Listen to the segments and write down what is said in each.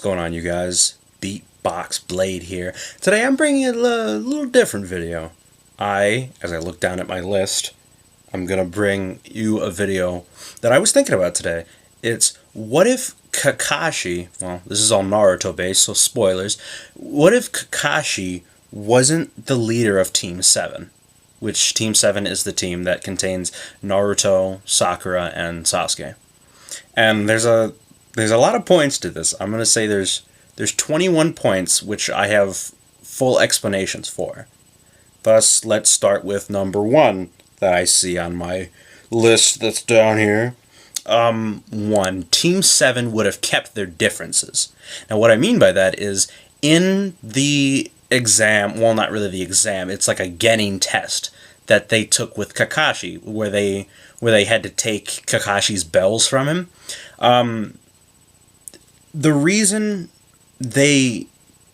going on, you guys? Beatbox Blade here. Today I'm bringing a little different video. As I look down at my list, I'm gonna bring you a video that I was thinking about today. It's what if Kakashi, well, this is all Naruto based, so spoilers. What if Kakashi wasn't the leader of Team 7? Which Team 7 is the team that contains Naruto, Sakura, and Sasuke. And there's a lot of points to this. I'm going to say there's 21 points which I have full explanations for. Thus, let's start with number 1 that I see on my list that's down here. 1. Team 7 would have kept their differences. Now, what I mean by that is in the exam, well, not really the exam, it's like a Genin test that they took with Kakashi, where they had to take Kakashi's bells from him. The reason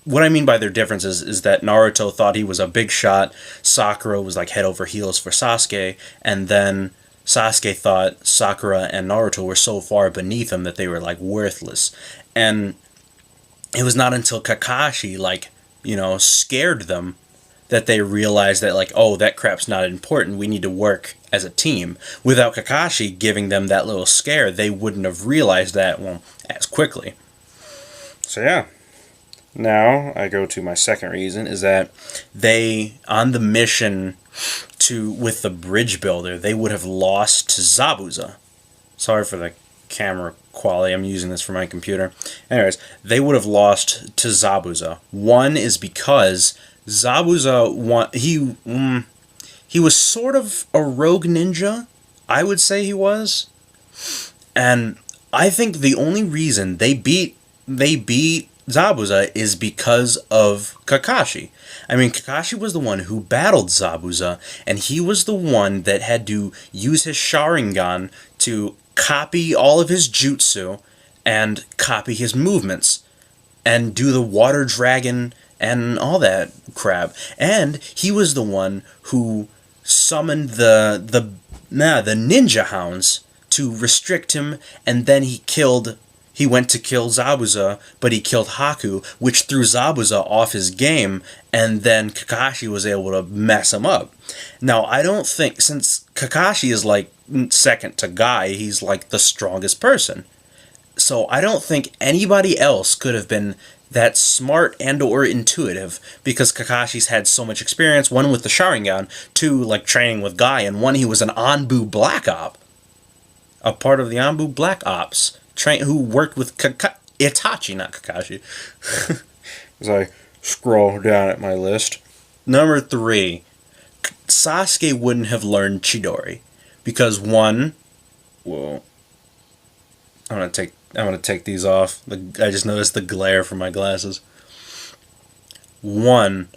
what I mean by their differences is that Naruto thought he was a big shot, Sakura was like head over heels for Sasuke, and then Sasuke thought Sakura and Naruto were so far beneath him that they were like worthless. And it was not until Kakashi scared them that they realized that oh, that crap's not important, we need to work as a team. Without Kakashi giving them that little scare, they wouldn't have realized that, as quickly. So yeah. Now, I go to my second reason, is that they, on the mission with the bridge builder, they would have lost to Zabuza. Sorry for the camera quality, I'm using this for my computer. Anyways, they would have lost to Zabuza. One is because Zabuza, he was sort of a rogue ninja, I would say he was. And I think the only reason they beat Zabuza is because of Kakashi. I mean, Kakashi was the one who battled Zabuza, and he was the one that had to use his Sharingan to copy all of his jutsu and copy his movements and do the water dragon and all that crap. And he was the one who summoned the ninja hounds to restrict him, and then he went to kill Zabuza, but he killed Haku, which threw Zabuza off his game, and then Kakashi was able to mess him up. Now, I don't think, since Kakashi is second to Guy, he's the strongest person. So I don't think anybody else could have been that smart and or intuitive, because Kakashi's had so much experience, one with the Sharingan, two training with Guy, and one he was an Anbu Black Op. A part of the Anbu Black Ops. Who worked with Itachi, not Kakashi. As I scroll down at my list. Number 3. Sasuke wouldn't have learned Chidori. Because I'm gonna take these off. I just noticed the glare from my glasses. 1.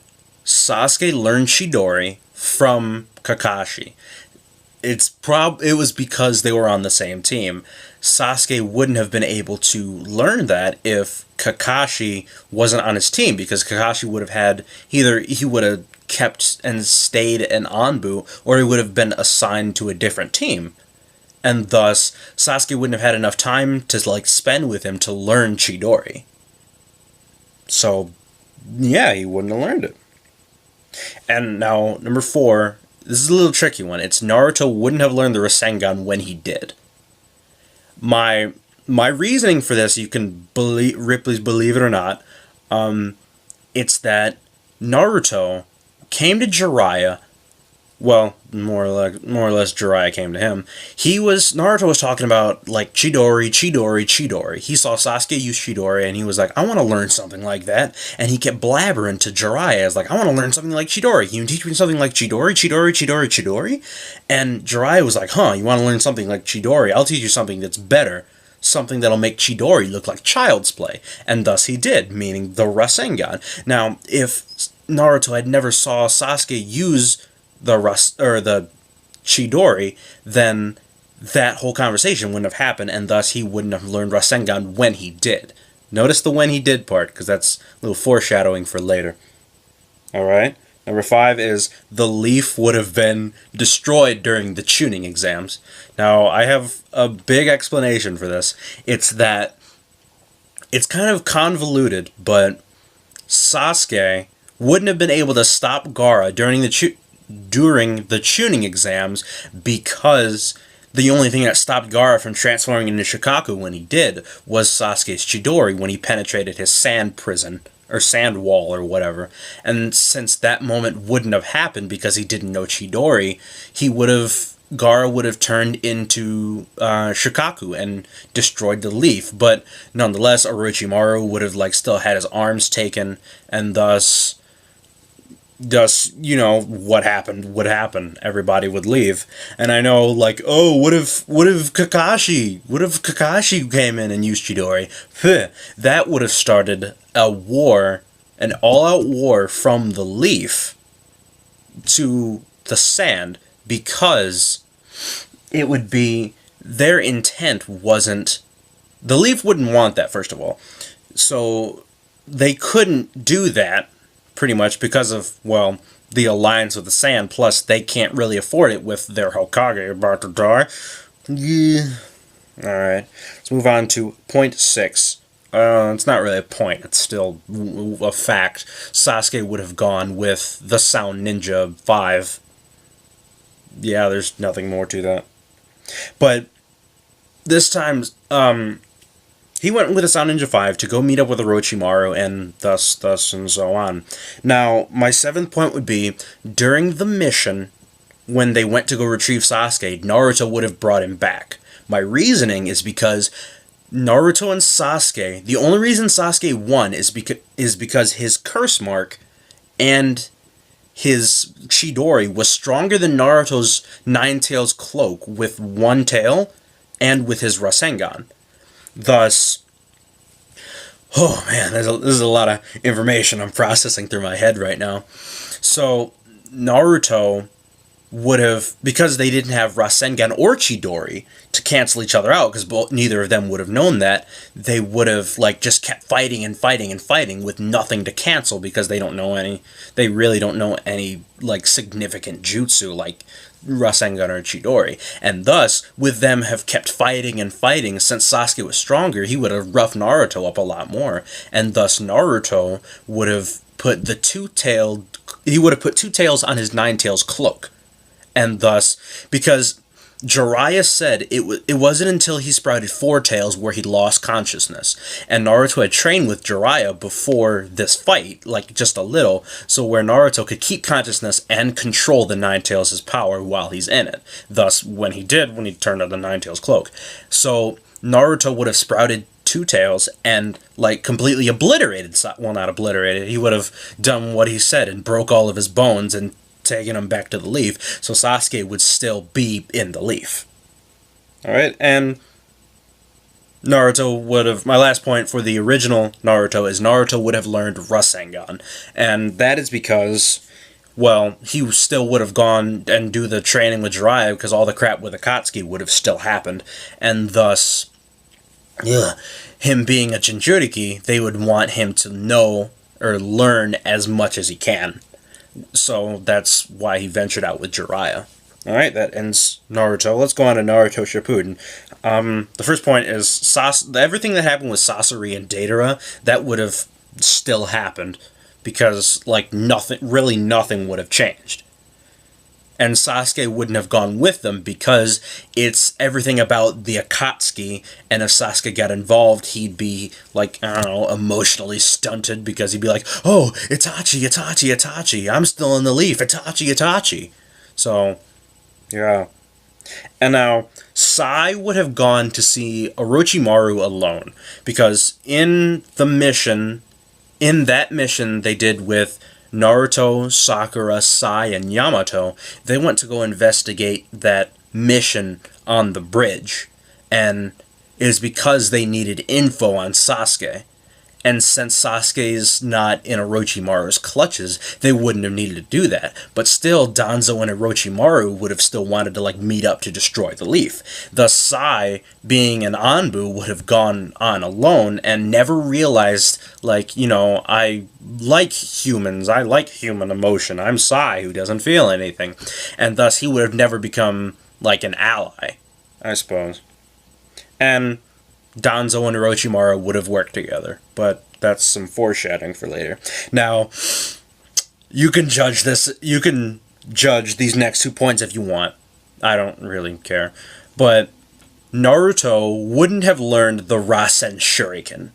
Sasuke learned Chidori from Kakashi. It was because they were on the same team. Sasuke wouldn't have been able to learn that if Kakashi wasn't on his team, because Kakashi would have had either he would have kept and stayed an Anbu, or he would have been assigned to a different team. And thus, Sasuke wouldn't have had enough time to spend with him to learn Chidori. So, yeah, he wouldn't have learned it. And now, number 4, this is a little tricky one. It's Naruto wouldn't have learned the Rasengan when he did. My reasoning for this, you can Ripley's believe it or not, it's that Naruto came to Jiraiya. Well, more or less Jiraiya came to him. Naruto was talking about Chidori. He saw Sasuke use Chidori, and he was like, I want to learn something like that. And he kept blabbering to Jiraiya as I want to learn something like Chidori. Can you teach me something like Chidori? And Jiraiya was like, you want to learn something like Chidori? I'll teach you something that's better. Something that'll make Chidori look like child's play. And thus he did, meaning the Rasengan. Now, if Naruto had never saw Sasuke use the Chidori, then that whole conversation wouldn't have happened, and thus he wouldn't have learned Rasengan when he did. Notice the when he did part, because that's a little foreshadowing for later. Alright, number 5 is the leaf would have been destroyed during the tuning exams. Now, I have a big explanation for this. It's that it's kind of convoluted, but Sasuke wouldn't have been able to stop Gaara during the tuning exams because the only thing that stopped Gaara from transforming into Shikaku when he did was Sasuke's Chidori when he penetrated his sand prison, or sand wall, or whatever. And since that moment wouldn't have happened because he didn't know Chidori, Gaara would have turned into Shikaku and destroyed the leaf. But nonetheless, Orochimaru would have still had his arms taken, and thus, what happened would happen. Everybody would leave. And I know, oh, what if Kakashi came in and used Chidori? That would have started a war, an all-out war from the leaf to the sand, because it would be, their intent wasn't, the leaf wouldn't want that, first of all. So they couldn't do that, pretty much, because of, well, the alliance with the sand, plus they can't really afford it with their Hokage about to die. Yeah. Alright, let's move on to point 6. It's not really a point, it's still a fact. Sasuke would have gone with the Sound Ninja 5. Yeah, there's nothing more to that. But this time, he went with the Sound Ninja 5 to go meet up with Orochimaru, and thus, and so on. Now, my 7th point would be, during the mission, when they went to go retrieve Sasuke, Naruto would have brought him back. My reasoning is because Naruto and Sasuke, the only reason Sasuke won is because his curse mark and his Chidori was stronger than Naruto's Nine Tails cloak with one tail and with his Rasengan. Thus, oh man, this is a lot of information I'm processing through my head right now. So, Naruto would have, because they didn't have Rasengan or Chidori to cancel each other out, because neither of them would have known that, they would have just kept fighting and fighting and fighting with nothing to cancel, because they really don't know any significant jutsu like Rasengan or Chidori. And thus, with them have kept fighting and fighting, since Sasuke was stronger, he would have roughed Naruto up a lot more, and thus Naruto would have put two tails on his Nine Tails cloak. And thus, because Jiraiya said it wasn't until he sprouted 4 tails where he lost consciousness. And Naruto had trained with Jiraiya before this fight, just a little, so where Naruto could keep consciousness and control the Nine Tails' power while he's in it. Thus, when he turned on the Nine Tails cloak. So, Naruto would have sprouted 2 tails and completely obliterated, well, not obliterated, he would have done what he said and broke all of his bones and taking him back to the leaf, so Sasuke would still be in the leaf. Alright, and Naruto would have, my last point for the original Naruto is Naruto would have learned Rasengan, and that is because, well, he still would have gone and do the training with Jiraiya, because all the crap with Akatsuki would have still happened, and thus, him being a Jinchuriki, they would want him to know or learn as much as he can. So that's why he ventured out with Jiraiya. Alright, that ends Naruto. Let's go on to Naruto Shippuden. The first point is everything that happened with Sasori and Deidara, that would have still happened, because nothing would have changed. And Sasuke wouldn't have gone with them because it's everything about the Akatsuki, and if Sasuke got involved, he'd be, emotionally stunted, because he'd be like, oh, Itachi, I'm still in the leaf, Itachi. So, yeah. And now, Sai would have gone to see Orochimaru alone, because in that mission they did with Naruto, Sakura, Sai, and Yamato, they went to go investigate that mission on the bridge, and it was because they needed info on Sasuke. And since Sasuke's not in Orochimaru's clutches, they wouldn't have needed to do that. But still, Danzo and Orochimaru would have still wanted to meet up to destroy the leaf. Thus, Sai, being an Anbu, would have gone on alone and never realized, I like humans, I like human emotion, I'm Sai who doesn't feel anything. And thus, he would have never become, an ally, I suppose. And Danzo and Orochimaru would have worked together. But that's some foreshadowing for later. Now, you can judge this. You can judge these next 2 points if you want. I don't really care. But Naruto wouldn't have learned the Rasen Shuriken.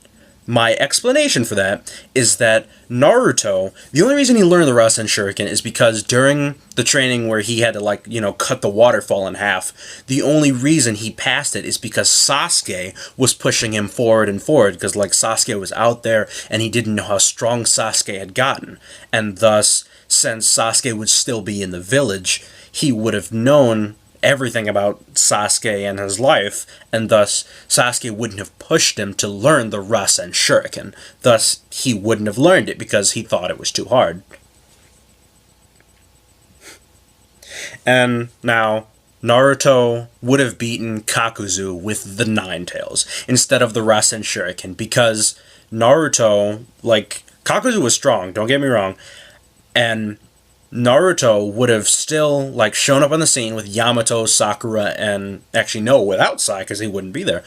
My explanation for that is that Naruto, the only reason he learned the Rasen Shuriken is because during the training where he had to, cut the waterfall in half, the only reason he passed it is because Sasuke was pushing him forward and forward, because, Sasuke was out there and he didn't know how strong Sasuke had gotten. And thus, since Sasuke would still be in the village, he would have known everything about Sasuke and his life, and thus Sasuke wouldn't have pushed him to learn the Rasen Shuriken. Thus, he wouldn't have learned it because he thought it was too hard. And now, Naruto would have beaten Kakuzu with the Nine Tails instead of the Rasen Shuriken, because Naruto, Kakuzu was strong, don't get me wrong, and Naruto would have still, shown up on the scene with Yamato, Sakura, and... Actually, no, without Sai, because he wouldn't be there.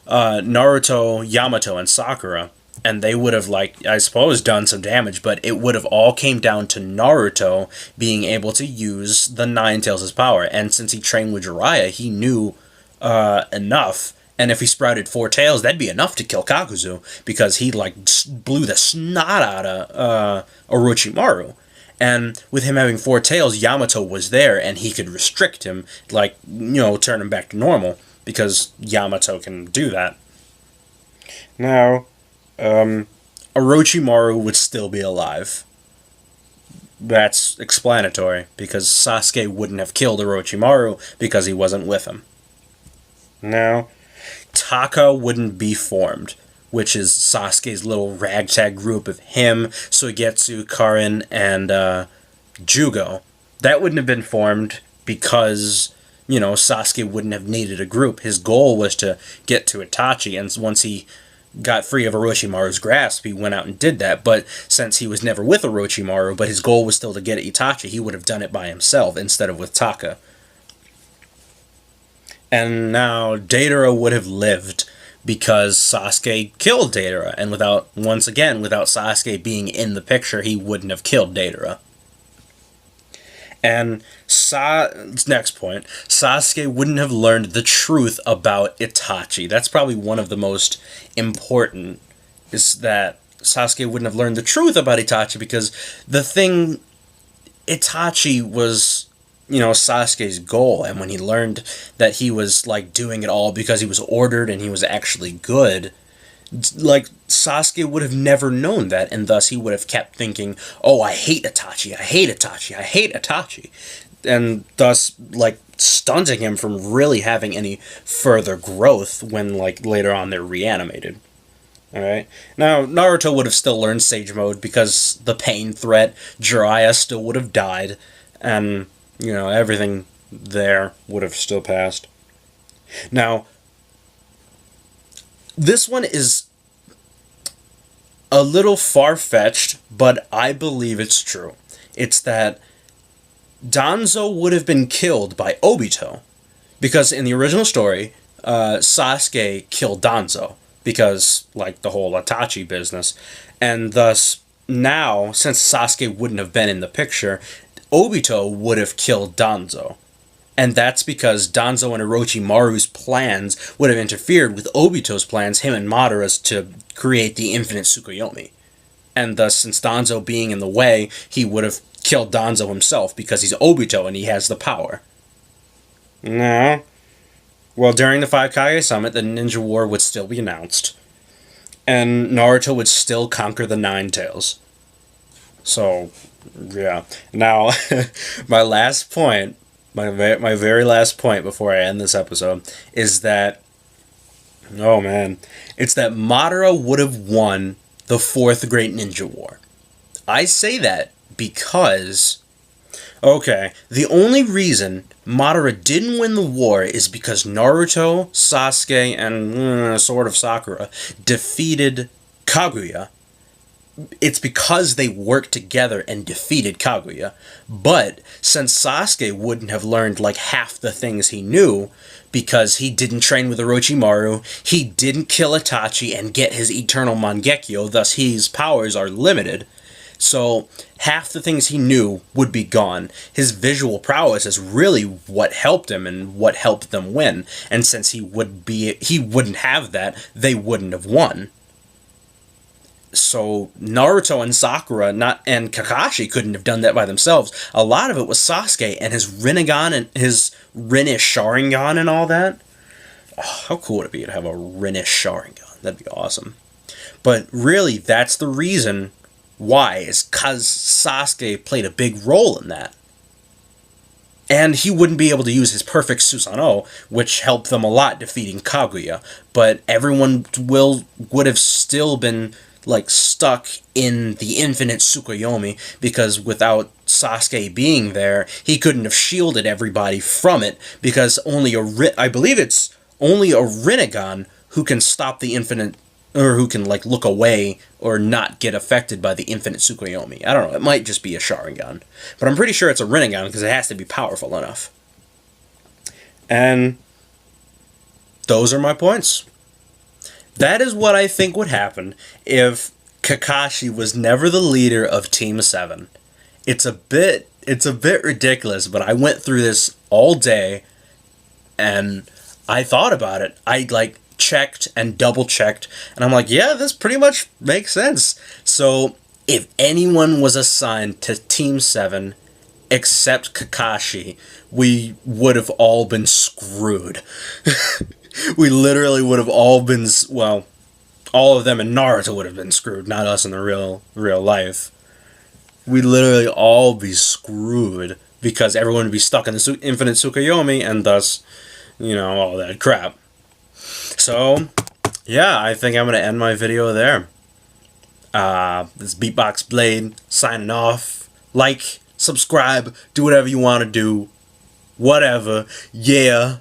Naruto, Yamato, and Sakura. And they would have, I suppose, done some damage, but it would have all came down to Naruto being able to use the Nine Tails' power. And since he trained with Jiraiya, he knew enough. And if he sprouted 4 tails, that'd be enough to kill Kakuzu, because he, blew the snot out of Orochimaru. And with him having 4 tails, Yamato was there, and he could restrict him, turn him back to normal, because Yamato can do that. Now, Orochimaru would still be alive. That's explanatory, because Sasuke wouldn't have killed Orochimaru because he wasn't with him. Now, Taka wouldn't be formed, which is Sasuke's little ragtag group of him, Suigetsu, Karin, and Jugo. That wouldn't have been formed because, Sasuke wouldn't have needed a group. His goal was to get to Itachi, and once he got free of Orochimaru's grasp, he went out and did that. But since he was never with Orochimaru, but his goal was still to get at Itachi, he would have done it by himself instead of with Taka. And now Deidara would have lived, because Sasuke killed Deidara, and without Sasuke being in the picture, he wouldn't have killed Deidara. And next point, Sasuke wouldn't have learned the truth about Itachi. That's probably one of the most important, is that Sasuke wouldn't have learned the truth about Itachi, because Itachi was, Sasuke's goal, and when he learned that he was, doing it all because he was ordered and he was actually good, Sasuke would have never known that, and thus he would have kept thinking, oh, I hate Itachi, I hate Itachi, I hate Itachi, and thus, stunting him from really having any further growth when, later on they're reanimated. Alright? Now, Naruto would have still learned Sage Mode because the pain threat, Jiraiya still would have died, and everything there would have still passed. Now, this one is a little far-fetched, but I believe it's true. It's that Danzo would have been killed by Obito, because in the original story, Sasuke killed Danzo, because, the whole Itachi business, and thus, now, since Sasuke wouldn't have been in the picture, Obito would have killed Danzo. And that's because Danzo and Orochimaru's plans would have interfered with Obito's plans, him and Madara's, to create the infinite Tsukuyomi. And thus, since Danzo being in the way, he would have killed Danzo himself, because he's Obito and he has the power. No. Well, during the 5 Kage Summit, the Ninja War would still be announced. And Naruto would still conquer the Nine Tails. So, yeah. Now, my last point, my very last point before I end this episode, is that, oh man, it's that Madara would have won the 4th Great Ninja War. I say that because, okay, the only reason Madara didn't win the war is because Naruto, Sasuke, and sort of Sakura defeated Kaguya. It's because they worked together and defeated Kaguya. But since Sasuke wouldn't have learned half the things he knew, because he didn't train with Orochimaru, he didn't kill Itachi and get his eternal Mangekyo, thus his powers are limited. So half the things he knew would be gone. His visual prowess is really what helped him and what helped them win. And since he wouldn't have that, they wouldn't have won. So Naruto and Sakura and Kakashi couldn't have done that by themselves. A lot of it was Sasuke and his Rinnegan and his Rinne Sharingan and all that. Oh, how cool would it be to have a Rinne Sharingan? That'd be awesome. But really, that's the reason why, is because Sasuke played a big role in that. And he wouldn't be able to use his perfect Susanoo, which helped them a lot defeating Kaguya. But everyone would have still been like stuck in the infinite Tsukuyomi, because without Sasuke being there, he couldn't have shielded everybody from it, because I believe it's only a Rinnegan who can stop the infinite, or who can like look away or not get affected by the infinite Tsukuyomi. I don't know, it might just be a Sharingan, but I'm pretty sure it's a Rinnegan because it has to be powerful enough. And those are my points. That is what I think would happen if Kakashi was never the leader of Team 7. It's a bit ridiculous, but I went through this all day and I thought about it. I checked and double checked, and I'm like, yeah, this pretty much makes sense. So if anyone was assigned to Team 7 except Kakashi, we would have all been screwed. We literally would have all been, well, all of them in Naruto would have been screwed, not us in the real life. We'd literally all be screwed because everyone would be stuck in the infinite Tsukuyomi, and thus, all that crap. So, yeah, I think I'm going to end my video there. This Beatbox Blade signing off. Like, subscribe, do whatever you want to do. Whatever. Yeah.